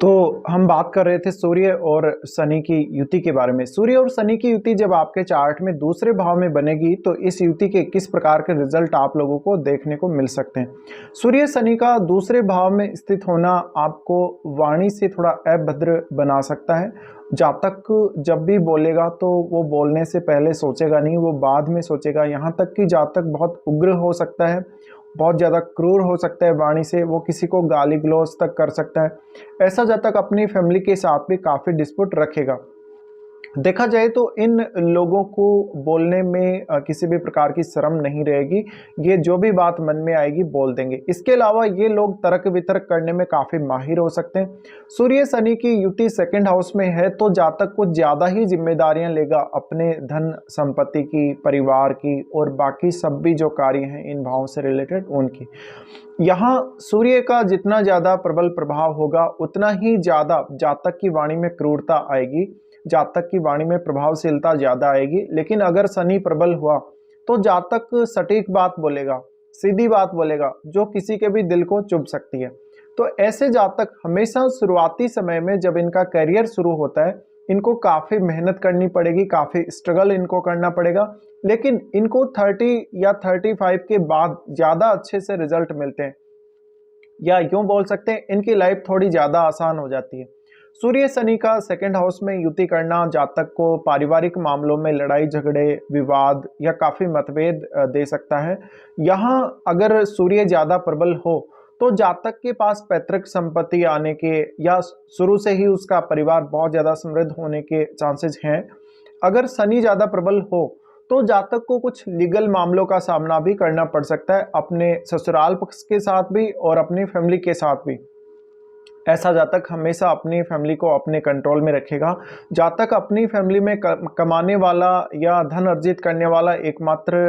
तो हम बात कर रहे थे सूर्य और शनि की युति के बारे में। सूर्य और शनि की युति जब आपके चार्ट में दूसरे भाव में बनेगी तो इस युति के किस प्रकार के रिजल्ट आप लोगों को देखने को मिल सकते हैं। सूर्य शनि का दूसरे भाव में स्थित होना आपको वाणी से थोड़ा अभद्र बना सकता है। जातक जब भी बोलेगा तो वो बोलने से पहले सोचेगा नहीं, वो बाद में सोचेगा। यहाँ तक कि जातक बहुत उग्र हो सकता है, बहुत ज़्यादा क्रूर हो सकता है वाणी से, वो किसी को गाली गलौज तक कर सकता है। ऐसा जातक अपनी फैमिली के साथ भी काफ़ी डिस्प्यूट रखेगा। देखा जाए तो इन लोगों को बोलने में किसी भी प्रकार की शर्म नहीं रहेगी। ये जो भी बात मन में आएगी बोल देंगे। इसके अलावा ये लोग तर्क वितर्क करने में काफ़ी माहिर हो सकते हैं। सूर्य शनि की युति सेकंड हाउस में है तो जातक कुछ ज़्यादा ही जिम्मेदारियां लेगा अपने धन संपत्ति की, परिवार की और बाकी सब भी जो कार्य हैं इन भावों से रिलेटेड उनकी। यहाँ सूर्य का जितना ज़्यादा प्रबल प्रभाव होगा उतना ही ज़्यादा जातक की वाणी में क्रूरता आएगी, जातक की वाणी में प्रभावशीलता ज़्यादा आएगी। लेकिन अगर शनि प्रबल हुआ तो जातक सटीक बात बोलेगा, सीधी बात बोलेगा, जो किसी के भी दिल को चुभ सकती है। तो ऐसे जातक हमेशा शुरुआती समय में जब इनका करियर शुरू होता है, इनको काफ़ी मेहनत करनी पड़ेगी, काफ़ी स्ट्रगल इनको करना पड़ेगा। लेकिन इनको 30 या 35 के बाद ज़्यादा अच्छे से रिजल्ट मिलते हैं, या यूं बोल सकते हैं इनकी लाइफ थोड़ी ज़्यादा आसान हो जाती है। सूर्य शनि का सेकंड हाउस में युति करना जातक को पारिवारिक मामलों में लड़ाई झगड़े, विवाद या काफ़ी मतभेद दे सकता है। यहाँ अगर सूर्य ज़्यादा प्रबल हो तो जातक के पास पैतृक संपत्ति आने के या शुरू से ही उसका परिवार बहुत ज़्यादा समृद्ध होने के चांसेस हैं। अगर शनि ज़्यादा प्रबल हो तो जातक को कुछ लीगल मामलों का सामना भी करना पड़ सकता है, अपने ससुराल पक्ष के साथ भी और अपनी फैमिली के साथ भी। ऐसा जातक हमेशा अपनी फैमिली को अपने कंट्रोल में रखेगा। जातक अपनी फैमिली में कमाने वाला या धन अर्जित करने वाला एकमात्र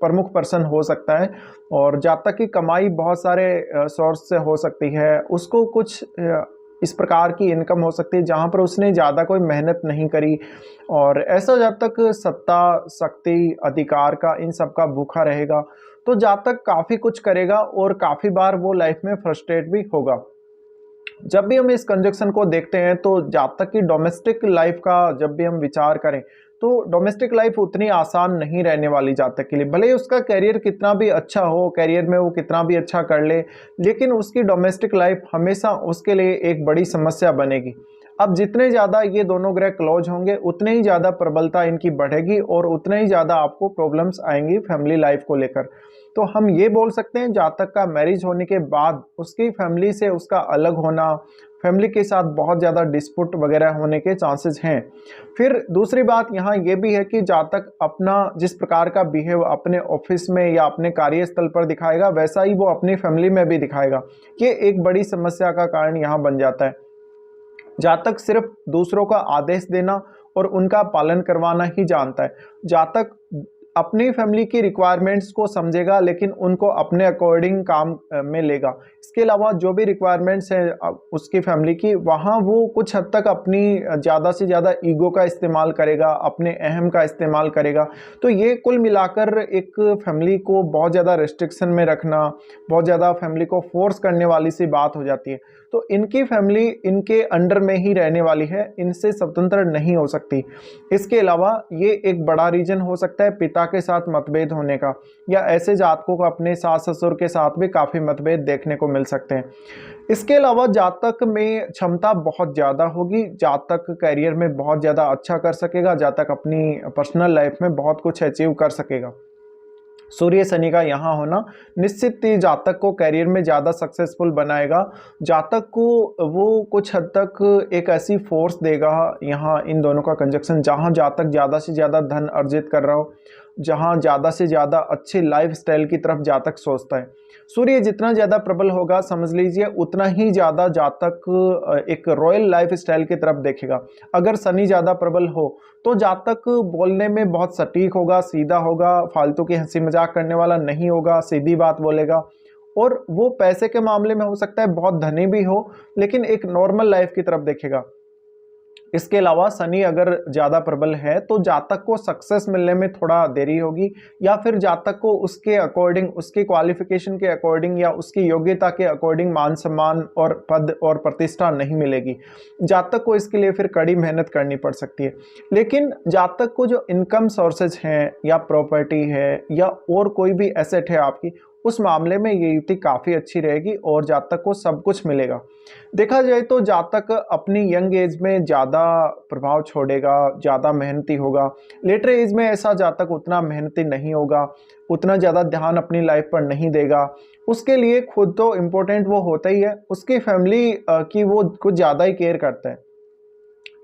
प्रमुख पर्सन हो सकता है, और जातक की कमाई बहुत सारे सोर्स से हो सकती है। उसको कुछ इस प्रकार की इनकम हो सकती है जहाँ पर उसने ज़्यादा कोई मेहनत नहीं करी, और ऐसा जातक सत्ता, शक्ति, अधिकार का, इन सब का भूखा रहेगा। तो जातक काफ़ी कुछ करेगा और काफ़ी बार वो लाइफ में फ्रस्ट्रेट भी होगा। जब भी हम इस कंजक्शन को देखते हैं तो जातक की डोमेस्टिक लाइफ का जब भी हम विचार करें तो डोमेस्टिक लाइफ उतनी आसान नहीं रहने वाली जातक के लिए। भले ही उसका करियर कितना भी अच्छा हो, करियर में वो कितना भी अच्छा कर ले, लेकिन उसकी डोमेस्टिक लाइफ हमेशा उसके लिए एक बड़ी समस्या बनेगी। अब जितने ज़्यादा ये दोनों ग्रह क्लोज होंगे उतने ही ज़्यादा प्रबलता इनकी बढ़ेगी और उतने ही ज़्यादा आपको प्रॉब्लम्स आएंगी फैमिली लाइफ को लेकर। तो हम ये बोल सकते हैं जातक का मैरिज होने के बाद उसकी फैमिली से उसका अलग होना, फैमिली के साथ बहुत ज़्यादा डिस्प्यूट वगैरह होने के चांसेस हैं। फिर दूसरी बात यहाँ ये भी है कि जातक अपना जिस प्रकार का बिहेव अपने ऑफिस में या अपने कार्यस्थल पर दिखाएगा वैसा ही वो अपनी फैमिली में भी दिखाएगा। ये एक बड़ी समस्या का कारण यहाँ बन जाता है। जातक सिर्फ दूसरों का आदेश देना और उनका पालन करवाना ही जानता है। जातक अपनी फैमिली की रिक्वायरमेंट्स को समझेगा लेकिन उनको अपने अकॉर्डिंग काम में लेगा। इसके अलावा जो भी रिक्वायरमेंट्स हैं उसकी फैमिली की, वहाँ वो कुछ हद तक अपनी ज़्यादा से ज़्यादा ईगो का इस्तेमाल करेगा, अपने अहम का इस्तेमाल करेगा। तो ये कुल मिलाकर एक फैमिली को बहुत ज़्यादा रेस्ट्रिक्शन में रखना, बहुत ज़्यादा फैमिली को फोर्स करने वाली सी बात हो जाती है। तो इनकी फैमिली इनके अंडर में ही रहने वाली है, इनसे स्वतंत्र नहीं हो सकती। इसके अलावा ये एक बड़ा रीजन हो सकता है पिता के साथ मतभेद होने का, या ऐसे जातकों को अपने सास ससुर के साथ भी काफ़ी मतभेद देखने को मिल सकते हैं। इसके अलावा जातक में क्षमता बहुत ज़्यादा होगी, जातक करियर में बहुत ज़्यादा अच्छा कर सकेगा, जातक अपनी पर्सनल लाइफ में बहुत कुछ अचीव कर सकेगा। सूर्य शनि का यहाँ होना निश्चित ही जातक को करियर में ज़्यादा सक्सेसफुल बनाएगा। जातक को वो कुछ हद तक एक ऐसी फोर्स देगा, यहाँ इन दोनों का कंजक्शन, जहाँ जातक ज़्यादा से ज़्यादा धन अर्जित कर रहा हो, जहाँ ज़्यादा से ज़्यादा अच्छी लाइफ स्टाइल की तरफ जातक सोचता है। सूर्य जितना ज़्यादा प्रबल होगा समझ लीजिए उतना ही ज़्यादा जातक एक रॉयल लाइफ स्टाइल की तरफ देखेगा। अगर शनि ज़्यादा प्रबल हो तो जातक बोलने में बहुत सटीक होगा, सीधा होगा, फालतू की हंसी मजाक करने वाला नहीं होगा, सीधी बात बोलेगा। और वो पैसे के मामले में हो सकता है बहुत धनी भी हो लेकिन एक नॉर्मल लाइफ की तरफ देखेगा। इसके अलावा शनि अगर ज़्यादा प्रबल है तो जातक को सक्सेस मिलने में थोड़ा देरी होगी, या फिर जातक को उसके अकॉर्डिंग, उसके क्वालिफिकेशन के अकॉर्डिंग या उसकी योग्यता के अकॉर्डिंग मान सम्मान और पद और प्रतिष्ठा नहीं मिलेगी। जातक को इसके लिए फिर कड़ी मेहनत करनी पड़ सकती है। लेकिन जातक को जो इनकम सोर्सेज हैं या प्रॉपर्टी है या और कोई भी एसेट है आपकी, उस मामले में ये युति काफ़ी अच्छी रहेगी और जातक को सब कुछ मिलेगा। देखा जाए तो जातक अपनी यंग एज में ज़्यादा प्रभाव छोड़ेगा, ज़्यादा मेहनती होगा। लेटर एज में ऐसा जातक उतना मेहनती नहीं होगा, उतना ज़्यादा ध्यान अपनी लाइफ पर नहीं देगा। उसके लिए खुद तो इम्पोर्टेंट वो होता ही है, उसकी फैमिली की वो कुछ ज़्यादा ही केयर करता है।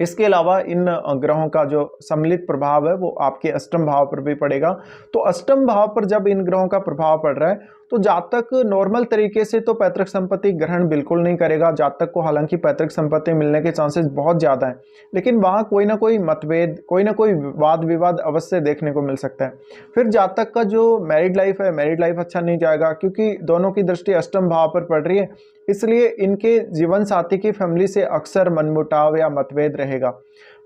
इसके अलावा इन ग्रहों का जो सम्मिलित प्रभाव है वो आपके अष्टम भाव पर भी पड़ेगा। तो अष्टम भाव पर जब इन ग्रहों का प्रभाव पड़ रहा है तो जातक नॉर्मल तरीके से तो पैतृक संपत्ति ग्रहण बिल्कुल नहीं करेगा। जातक को हालांकि पैतृक संपत्ति मिलने के चांसेस बहुत ज़्यादा हैं, लेकिन वहाँ कोई ना कोई मतभेद, कोई ना कोई वाद विवाद अवश्य देखने को मिल सकता है। फिर जातक का जो मैरिड लाइफ है, मैरिड लाइफ अच्छा नहीं जाएगा, क्योंकि दोनों की दृष्टि अष्टम भाव पर पड़ रही है। इसलिए इनके जीवन साथी की फैमिली से अक्सर मनमुटाव या मतभेद रहेगा।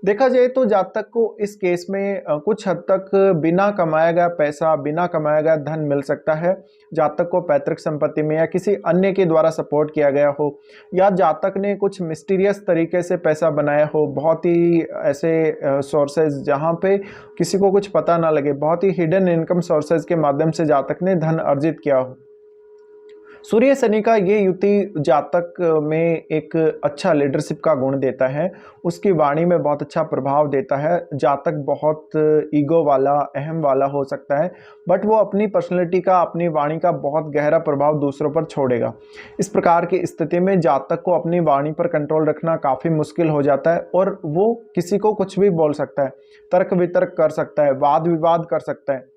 देखा जाए तो जातक को इस केस में कुछ हद तक बिना कमाया गया पैसा, बिना कमाया गया धन मिल सकता है। जातक को पैतृक संपत्ति में या किसी अन्य के द्वारा सपोर्ट किया गया हो, या जातक ने कुछ मिस्टीरियस तरीके से पैसा बनाया हो, बहुत ही ऐसे सोर्सेज जहाँ पे किसी को कुछ पता ना लगे, बहुत ही हिडन इनकम सोर्सेज के माध्यम से जातक ने धन अर्जित किया हो। सूर्य शनि का ये युति जातक में एक अच्छा लीडरशिप का गुण देता है, उसकी वाणी में बहुत अच्छा प्रभाव देता है। जातक बहुत ईगो वाला, अहम वाला हो सकता है, बट वो अपनी पर्सनैलिटी का, अपनी वाणी का बहुत गहरा प्रभाव दूसरों पर छोड़ेगा। इस प्रकार की स्थिति में जातक को अपनी वाणी पर कंट्रोल रखना काफ़ी मुश्किल हो जाता है और वो किसी को कुछ भी बोल सकता है, तर्क वितर्क कर सकता है, वाद विवाद कर सकता है।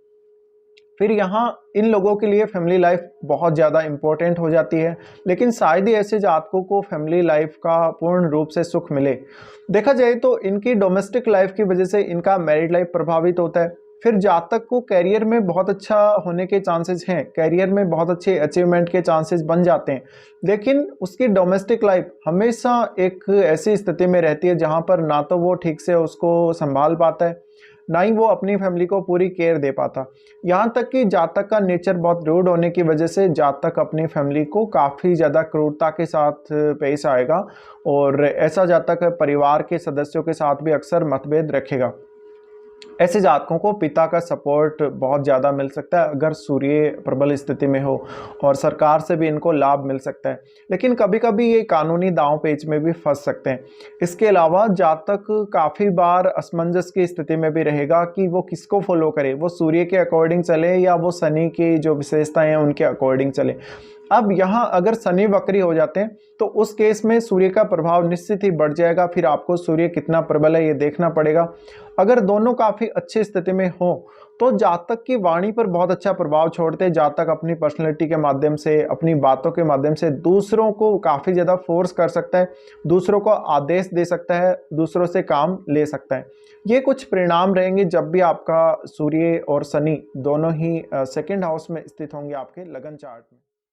फिर यहाँ इन लोगों के लिए फैमिली लाइफ बहुत ज़्यादा इम्पोर्टेंट हो जाती है, लेकिन शायद ही ऐसे जातकों को फैमिली लाइफ का पूर्ण रूप से सुख मिले। देखा जाए तो इनकी डोमेस्टिक लाइफ की वजह से इनका मैरिड लाइफ प्रभावित होता है। फिर जातक को कैरियर में बहुत अच्छा होने के चांसेस हैं, कैरियर में बहुत अच्छे अचीवमेंट के चांसेस बन जाते हैं, लेकिन उसकी डोमेस्टिक लाइफ हमेशा एक ऐसी स्थिति में रहती है जहाँ पर ना तो वो ठीक से उसको संभाल पाता है, ना ही वो अपनी फैमिली को पूरी केयर दे पाता। यहाँ तक कि जातक का नेचर बहुत रूड होने की वजह से जातक अपनी फैमिली को काफ़ी ज़्यादा क्रूरता के साथ पेश आएगा, और ऐसा जातक परिवार के सदस्यों के साथ भी अक्सर मतभेद रखेगा। ऐसे जातकों को पिता का सपोर्ट बहुत ज़्यादा मिल सकता है अगर सूर्य प्रबल स्थिति में हो, और सरकार से भी इनको लाभ मिल सकता है, लेकिन कभी कभी ये कानूनी दांव पेच में भी फंस सकते हैं। इसके अलावा जातक काफ़ी बार असमंजस की स्थिति में भी रहेगा कि वो किसको फॉलो करे, वो सूर्य के अकॉर्डिंग चले या वो शनि की जो विशेषताएं हैं उनके अकॉर्डिंग चले। अब यहाँ अगर शनि वक्री हो जाते हैं तो उस केस में सूर्य का प्रभाव निश्चित ही बढ़ जाएगा। फिर आपको सूर्य कितना प्रबल है ये देखना पड़ेगा। अगर दोनों काफ़ी अच्छी स्थिति में हो तो जातक की वाणी पर बहुत अच्छा प्रभाव छोड़ते हैं। जातक अपनी पर्सनैलिटी के माध्यम से, अपनी बातों के माध्यम से दूसरों को काफ़ी ज़्यादा फोर्स कर सकता है, दूसरों को आदेश दे सकता है, दूसरों से काम ले सकता है। ये कुछ परिणाम रहेंगे जब भी आपका सूर्य और शनि दोनों ही सेकंड हाउस में स्थित होंगे आपके लगन चार्ट में।